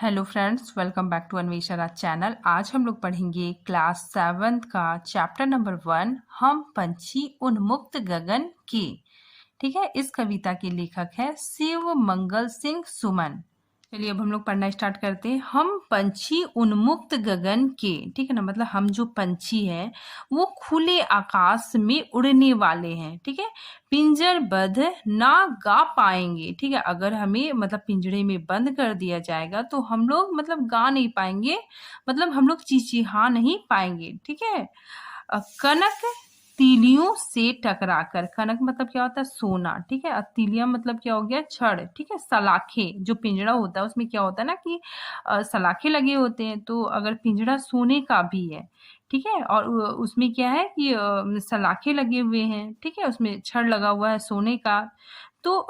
Hello friends, welcome back to Anvesha Raj channel. आज हम लोग पढ़ेंगे क्लास 7 का चैप्टर नंबर 1, हम पंछी उन्मुक्त गगन के। ठीक है, इस कविता के लेखक है शिव मंगल सिंह सुमन। चलिए अब हम लोग पढ़ना स्टार्ट करते हैं। हम पंछी उन्मुक्त गगन के, ठीक है ना, मतलब हम जो पंछी हैं वो खुले आकाश में उड़ने वाले हैं। ठीक है, पिंजरबद्ध ना गा पाएंगे। ठीक है, अगर हमें मतलब पिंजरे में बंद कर दिया जाएगा तो हम लोग मतलब गा नहीं पाएंगे, मतलब हम लोग चिचिहा नहीं पाएंगे। ठीक है, कनक तीलियों से टकराकर, कनक मतलब क्या होता है? सोना। ठीक है, तीलियां मतलब क्या हो गया? छड़। ठीक है, सलाखे, जो पिंजड़ा होता है उसमें क्या होता है ना कि सलाखे लगे होते हैं। तो अगर पिंजड़ा सोने का भी है, ठीक है, और उसमें क्या है कि सलाखे लगे हुए हैं, ठीक है, उसमें छड़ लगा हुआ है सोने का, तो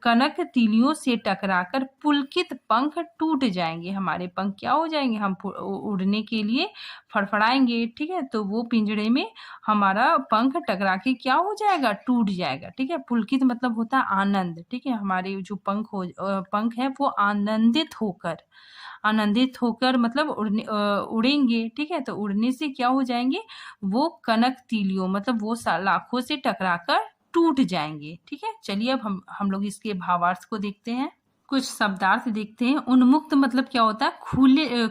कनक तीलियों से टकराकर पुलकित पंख टूट जाएंगे। हमारे पंख क्या हो जाएंगे? हम उड़ने के लिए फड़फड़ाएंगे। ठीक है, तो वो पिंजड़े में हमारा पंख टकरा के क्या हो जाएगा? टूट जाएगा। ठीक है, पुलकित मतलब होता है आनंद। ठीक है, हमारे जो पंख है वो आनंदित होकर मतलब उड़ेंगे। ठीक है, तो उड़ने से क्या हो जाएंगे? वो कनक तीलियों मतलब वो लाखों से टकराकर टूट जाएंगे। ठीक है, चलिए अब हम लोग इसके भावार्थ को देखते हैं। कुछ शब्दार्थ देखते हैं। उन्मुक्त मतलब क्या होता है?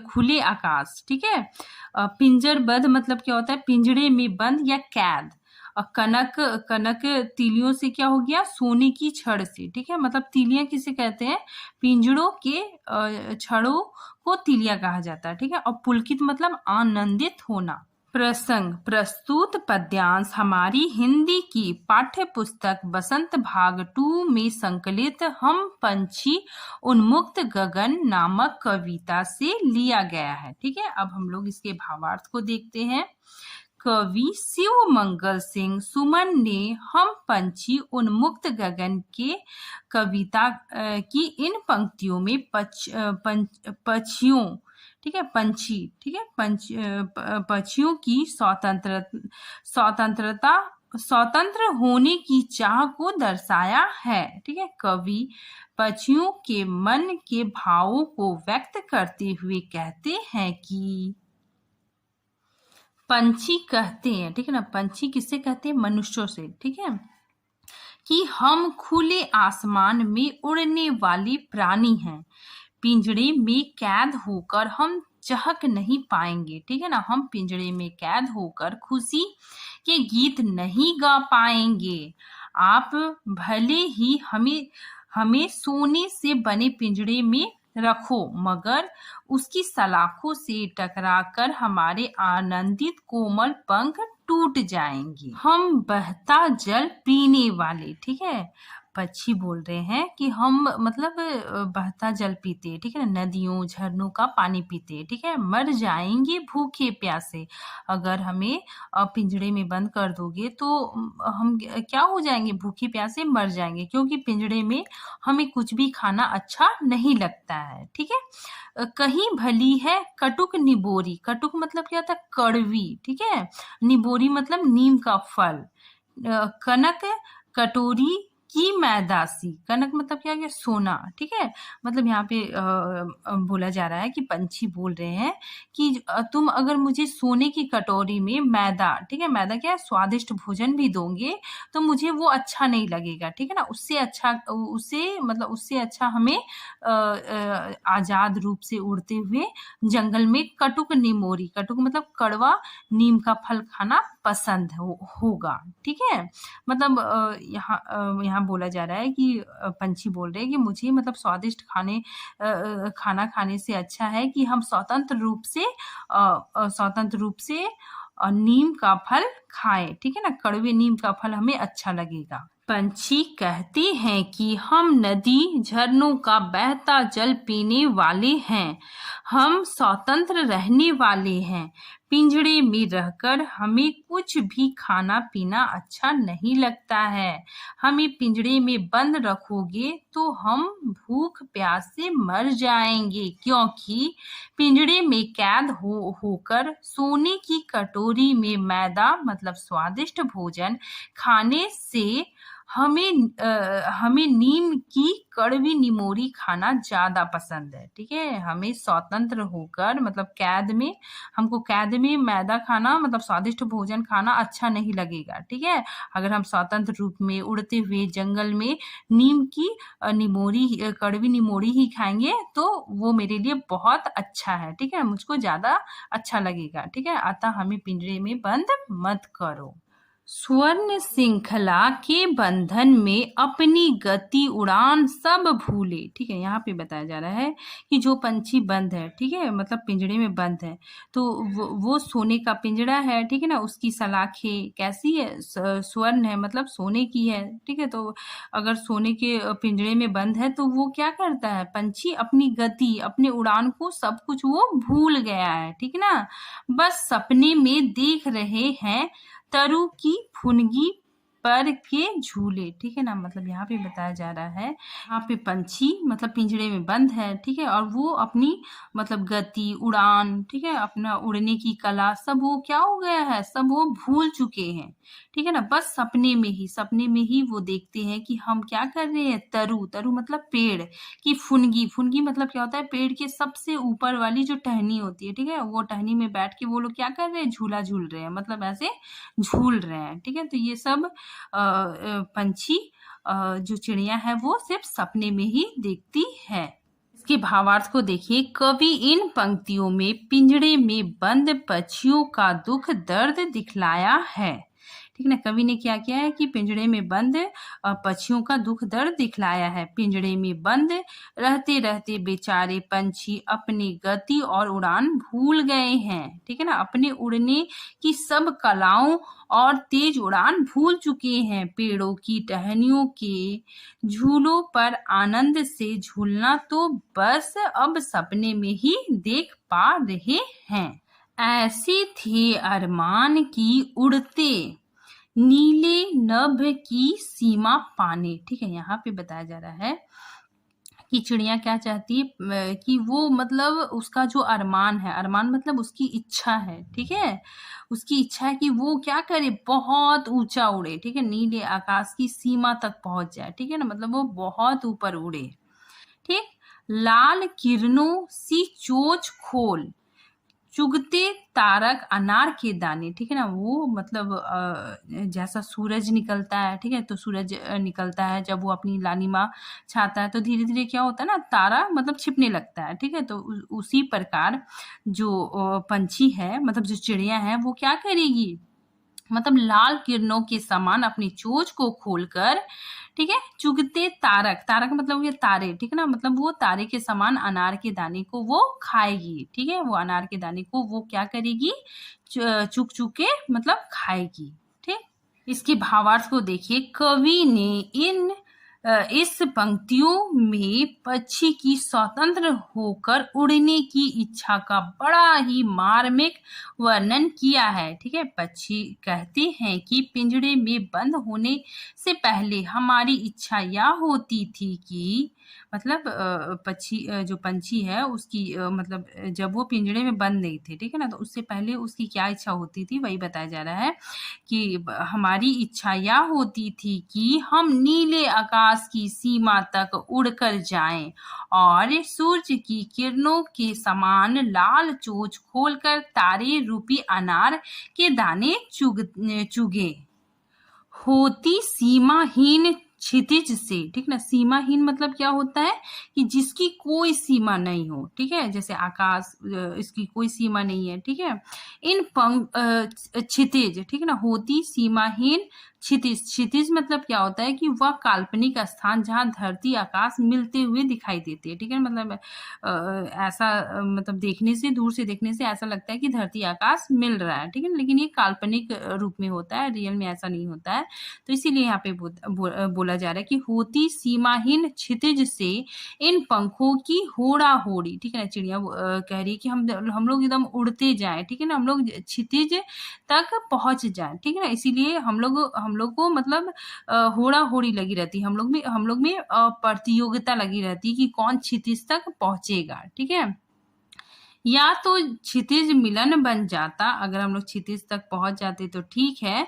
खुले आकाश। ठीक है, पिंजरबद्ध मतलब क्या होता है? पिंजड़े में बंद या कैद। कनक कनक तीलियों से क्या हो गया? सोने की छड़ से। ठीक है, मतलब तीलियां किसे कहते हैं? पिंजड़ों के छड़ों को तीलियां कहा जाता है। ठीक है, और पुलकित मतलब आनंदित होना। प्रसंग, प्रस्तुत पद्यांश हमारी हिंदी की पाठ्य पुस्तक बसंत भाग 2 में संकलित हम पंछी उन्मुक्त गगन नामक कविता से लिया गया है। ठीक है, अब हम लोग इसके भावार्थ को देखते हैं। कवि शिव मंगल सिंह सुमन ने हम पंछी उन्मुक्त गगन के कविता की इन पंक्तियों में पक्षियों, ठीक है, पंछी, ठीक है, पक्षियों की स्वतंत्रता स्वतंत्र होने की चाह को दर्शाया है। ठीक है, कवि पक्षियों के मन के भावों को व्यक्त करते हुए कहते हैं कि पंछी कहते हैं, ठीक है ना, पंछी किससे कहते हैं? मनुष्यों से। ठीक है, कि हम खुले आसमान में उड़ने वाली प्राणी हैं, पिंजड़े में कैद होकर हम चहक नहीं पाएंगे। ठीक है ना, हम पिंजड़े में कैद होकर खुशी के गीत नहीं गा पाएंगे। आप भले ही हमें हमें सोने से बने पिंजड़े में रखो, मगर उसकी सलाखों से टकराकर हमारे आनंदित कोमल पंख टूट जाएंगे। हम बहता जल पीने वाले, ठीक है, पक्षी बोल रहे हैं कि हम मतलब बहता जल पीते हैं। ठीक है ना, नदियों झरनों का पानी पीते हैं। ठीक है, मर जाएंगे भूखे प्यासे। अगर हमें पिंजड़े में बंद कर दोगे तो हम क्या हो जाएंगे? भूखे प्यासे मर जाएंगे, क्योंकि पिंजड़े में हमें कुछ भी खाना अच्छा नहीं लगता है। ठीक है, कहीं भली है कटुक निबोरी। कटुक मतलब क्या होता है? कड़वी। ठीक है, निबोरी मतलब नीम का फल। कनक कटोरी की मैदासी। कनक मतलब क्या गया? सोना। ठीक है, मतलब यहाँ पे बोला जा रहा है कि पंछी बोल रहे हैं कि तुम अगर मुझे सोने की कटोरी में मैदा, ठीक है, मैदा क्या है? स्वादिष्ट भोजन भी दोगे तो मुझे वो अच्छा नहीं लगेगा। ठीक है ना, उससे अच्छा हमें आजाद रूप से उड़ते हुए जंगल में कटुक निमोरी, कटुक मतलब कड़वा नीम का फल खाना पसंद होगा। ठीक है, मतलब यहाँ बोला जा रहा है कि पंछी बोल रहे हैं कि मुझे मतलब स्वादिष्ट खाना खाने से अच्छा है कि हम स्वतंत्र रूप से नीम का फल खाएं। ठीक है ना, कड़वे नीम का फल हमें अच्छा लगेगा। पंछी कहते हैं कि हम नदी झरनों का बहता जल पीने वाले हैं, हम स्वतंत्र रहने वाले हैं, पिंजड़े में रहकर हमें कुछ भी खाना पीना अच्छा नहीं लगता है। हमें पिंजड़े में बंद रखोगे तो हम भूख प्यास से मर जाएंगे, क्योंकि पिंजड़े में कैद होकर सोने की कटोरी में मैदा मतलब स्वादिष्ट भोजन खाने से हमें नीम की कड़वी निमोरी खाना ज़्यादा पसंद है, ठीक है? हमें स्वतंत्र होकर मतलब हमको कैद में मैदा खाना मतलब स्वादिष्ट भोजन खाना अच्छा नहीं लगेगा, ठीक है? अगर हम स्वतंत्र रूप में उड़ते हुए जंगल में नीम की कड़वी निमोरी ही खाएँगे तो वो मेरे लिए बहुत अच्छा है, ठीक है? मुझको ज़्यादा अच्छा लगेगा, ठीक है? अतः हमें पिंजरे में बंद मत करो। स्वर्ण श्रृंखला के बंधन में अपनी गति उड़ान सब भूले, ठीक है? यहाँ पे बताया जा रहा है कि जो पंछी बंद है, ठीक है, मतलब पिंजरे में बंद है, तो वो सोने का पिंजरा है, ठीक है ना? उसकी सलाखें कैसी है? स्वर्ण है, मतलब सोने की है, ठीक है? तो अगर सोने के पिंजरे में बंद है तो वो क्या करता है? पंछी अपनी गति, अपने उड़ान को सब कुछ वो भूल गया है, ठीक है ना? बस सपने में देख रहे हैं तरु की फुनगी पर के झूले, ठीक है ना? मतलब यहाँ पे बताया जा रहा है, यहाँ पे पंछी मतलब पिंजरे में बंद है, ठीक है? और वो अपनी मतलब गति, उड़ान, ठीक है? अपना उड़ने की कला सब वो क्या हो गया है? सब वो भूल चुके हैं, ठीक है ना? बस सपने में ही वो देखते हैं कि हम क्या कर रहे हैं? तरु मतलब पेड़ की फुनगी मतलब क्या होता है? पेड़ के सबसे ऊपर वाली जो टहनी होती है, ठीक है? वो टहनी में बैठ के वो लोग क्या कर रहे हैं? झूला झूल रहे हैं, मतलब ऐसे झूल रहे हैं, ठीक है? तो ये सब पंछी जो चिड़िया है वो सिर्फ सपने में ही देखती है। इसके भावार्थ को देखिए, कवि इन पंक्तियों में पिंजड़े में बंद पक्षियों का दुख दर्द दिखलाया है, ठीक है ना? कवि ने क्या किया है कि पिंजड़े में बंद पक्षियों का दुख दर्द दिखलाया है। पिंजड़े में बंद रहते रहते बेचारे पंछी अपनी गति और उड़ान भूल गए हैं, ठीक है ना? अपने उड़ने की सब कलाओं और तेज उड़ान भूल चुके हैं। पेड़ों की टहनियों के झूलों पर आनंद से झूलना तो बस अब सपने में ही देख पा रहे हैं। ऐसे थे अरमान की उड़ते नीले नभ की सीमा पाने, ठीक है? यहाँ पे बताया जा रहा है कि चिड़िया क्या चाहती है कि वो मतलब उसका जो अरमान मतलब उसकी इच्छा है, ठीक है? उसकी इच्छा है कि वो क्या करे? बहुत ऊंचा उड़े, ठीक है? नीले आकाश की सीमा तक पहुंच जाए, ठीक है ना? मतलब वो बहुत ऊपर उड़े, ठीक? लाल किरणों सी चोंच खोल चुगते तारक अनार के दाने, ठीक है ना? वो मतलब जैसा सूरज निकलता है, ठीक है? तो सूरज निकलता है जब वो अपनी लालिमा छाता है तो धीरे धीरे क्या होता है ना, तारा मतलब छिपने लगता है, ठीक है? तो उसी प्रकार जो पंछी है मतलब जो चिड़िया है वो क्या करेगी? मतलब लाल किरणों के समान अपनी चोंच को खोलकर, ठीक है, चुगते तारक मतलब ये तारे, ठीक है ना? मतलब वो तारे के समान अनार के दाने को वो खाएगी, ठीक है? वो अनार के दाने को वो क्या करेगी? चुग चुग के मतलब खाएगी, ठीक? इसके भावार्थ को देखिए, कवि ने इस पंक्तियों में पक्षी की स्वतंत्र होकर उड़ने की इच्छा का बड़ा ही मार्मिक वर्णन किया है, ठीक है? पक्षी कहते हैं कि पिंजड़े में बंद होने से पहले हमारी इच्छा यह होती थी कि मतलब जो पंछी है उसकी मतलब जब वो पिंजड़े में बंद नहीं थे, ठीक है ना? तो उससे पहले उसकी क्या इच्छा होती थी वही बताया जा रहा है कि हमारी इच्छा यह होती थी कि हम नीले आकाश की सीमा तक उड़कर जाएं और सूर्य की किरणों के समान लाल चोंच खोलकर तारे रूपी अनार के दाने चुगे होती सीमाहीन क्षितिज से, ठीक ना? सीमाहीन मतलब क्या होता है कि जिसकी कोई सीमा नहीं हो, ठीक है? जैसे आकाश इसकी कोई सीमा नहीं है, ठीक है? क्षितिज, ठीक है ना? होती सीमाहीन क्षितिज मतलब क्या होता है कि वह काल्पनिक स्थान जहाँ धरती आकाश मिलते हुए दिखाई देते हैं, ठीक है? मतलब ऐसा मतलब दूर से देखने से ऐसा लगता है कि धरती आकाश मिल रहा है, ठीक है? लेकिन ये काल्पनिक रूप में होता है, रियल में ऐसा नहीं होता है। तो इसीलिए यहाँ पे बोला जा रहा है कि होती सीमाहीन क्षितिज से इन पंखों की होड़ा होड़ी, ठीक है ना? चिड़िया कह रही है कि हम लोग एकदम उड़ते जाएं, ठीक है ना? हम लोग क्षितिज तक पहुंच जाएं, ठीक है ना? इसीलिए हम लोग को मतलब होड़ा होड़ी लगी रहती है, हम लोग में प्रतियोगिता लगी रहती है कि कौन क्षितिज तक पहुंचेगा, ठीक है? या तो क्षितिज मिलन बन जाता, अगर हम लोग क्षितिज तक पहुंच जाते तो ठीक है,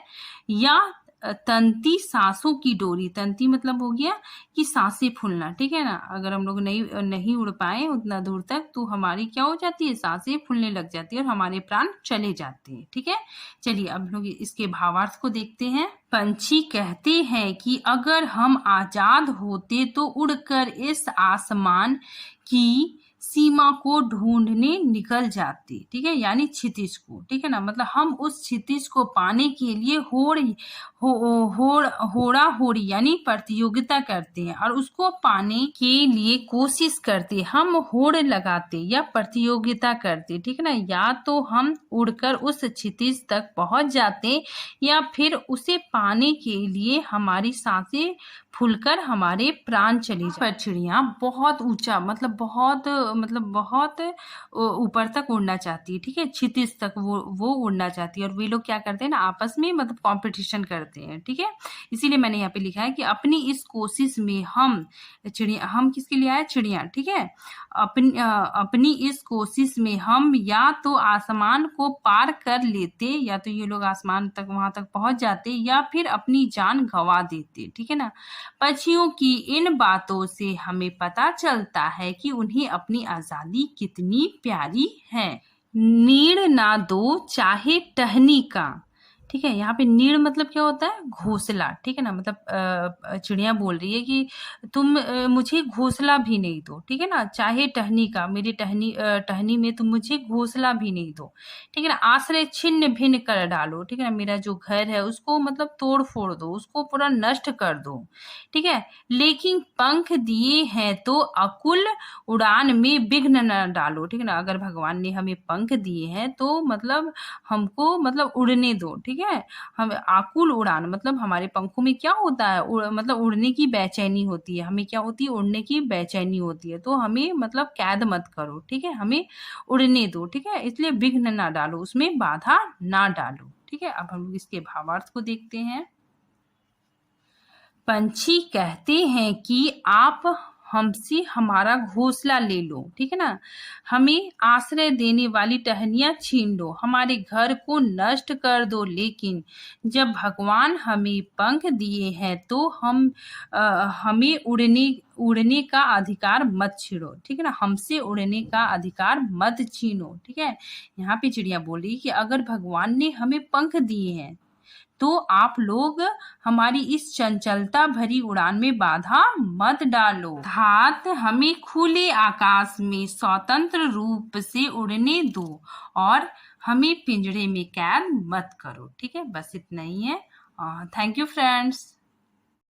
या तंती सांसों की डोरी, तंती मतलब हो गया कि सांसें फूलना, ठीक है ना। अगर हम लोग नहीं उड़ पाए उतना दूर तक तो हमारी क्या हो जाती है, सांसें फूलने लग जाती है और हमारे प्राण चले जाते हैं, ठीक है। चलिए अब लोग इसके भावार्थ को देखते हैं। पंछी कहते हैं कि अगर हम आजाद होते तो उड़कर इस आसमान की सीमा को ढूंढने निकल जाते, ठीक है, यानी क्षितिज को, ठीक है ना। मतलब हम उस क्षितिज को पाने के लिए होड़ा होड़ी यानी प्रतियोगिता करते हैं और उसको पाने के लिए कोशिश करते, हम होड़ लगाते या प्रतियोगिता करते, ठीक है ना। या तो हम उड़कर उस क्षितिज तक पहुंच जाते या फिर उसे पाने के लिए हमारी सांसें फूलकर हमारे प्राण चले जाते। पर चिड़िया बहुत ऊंचा मतलब बहुत ऊपर तक उड़ना चाहती है, ठीक है, क्षितिज तक वो उड़ना चाहती है और वे लोग क्या करते हैं ना, आपस में मतलब कंपटीशन करते हैं, ठीक है। इसीलिए मैंने यहाँ पे लिखा है कि अपनी इस कोशिश में हम किसके लिए आए, चिड़िया, ठीक है। अपनी इस कोशिश में हम या तो आसमान को पार कर लेते, या तो ये लोग आसमान तक वहां तक पहुंच जाते या फिर अपनी जान गंवा देते, ठीक है ना। पक्षियों की इन बातों से हमें पता चलता है कि उन्हें अपनी आजादी कितनी प्यारी है। नीड़ ना दो चाहे टहनी का, ठीक है। यहाँ पे नीड़ मतलब क्या होता है, घोंसला, ठीक है ना। मतलब चिड़िया बोल रही है कि तुम मुझे घोंसला भी नहीं दो, ठीक है ना, चाहे टहनी का, मेरी टहनी में तुम मुझे घोंसला भी नहीं दो, ठीक है ना। आश्रय छिन्न भिन्न कर डालो, ठीक है ना, मेरा जो घर है उसको मतलब तोड़ फोड़ दो, उसको पूरा नष्ट कर दो, ठीक है। लेकिन पंख दिए हैं तो अकुल उड़ान में विघ्न न डालो, ठीक है ना। अगर भगवान ने हमें पंख दिए हैं तो मतलब हमको मतलब उड़ने दो, ठीक है। हम आकुल उड़ान मतलब हमारे पंखों में क्या होता है, मतलब उड़ने की बेचैनी होती है, हमें क्या होती है, उड़ने की बेचैनी होती है। तो हमें मतलब कैद मत करो, ठीक है, हमें उड़ने दो, ठीक है। इसलिए विघ्न ना डालो, उसमें बाधा ना डालो, ठीक है। अब हम लोग इसके भावार्थ को देखते हैं। पंछी कहते हैं कि आप हमसे हमारा घोंसला ले लो, ठीक है ना, हमें आश्रय देने वाली टहनियां छीन लो, हमारे घर को नष्ट कर दो, लेकिन जब भगवान हमें पंख दिए हैं तो हमें उड़ने का अधिकार मत छीनो, ठीक है ना, हमसे उड़ने का अधिकार मत छीनो, ठीक है। यहाँ पे चिड़िया बोली कि अगर भगवान ने हमें पंख दिए हैं तो आप लोग हमारी इस चंचलता भरी उड़ान में बाधा मत डालो, अर्थात हमें खुले आकाश में स्वतंत्र रूप से उड़ने दो और हमें पिंजरे में कैद मत करो, ठीक है। बस इतना ही है। Thank you friends.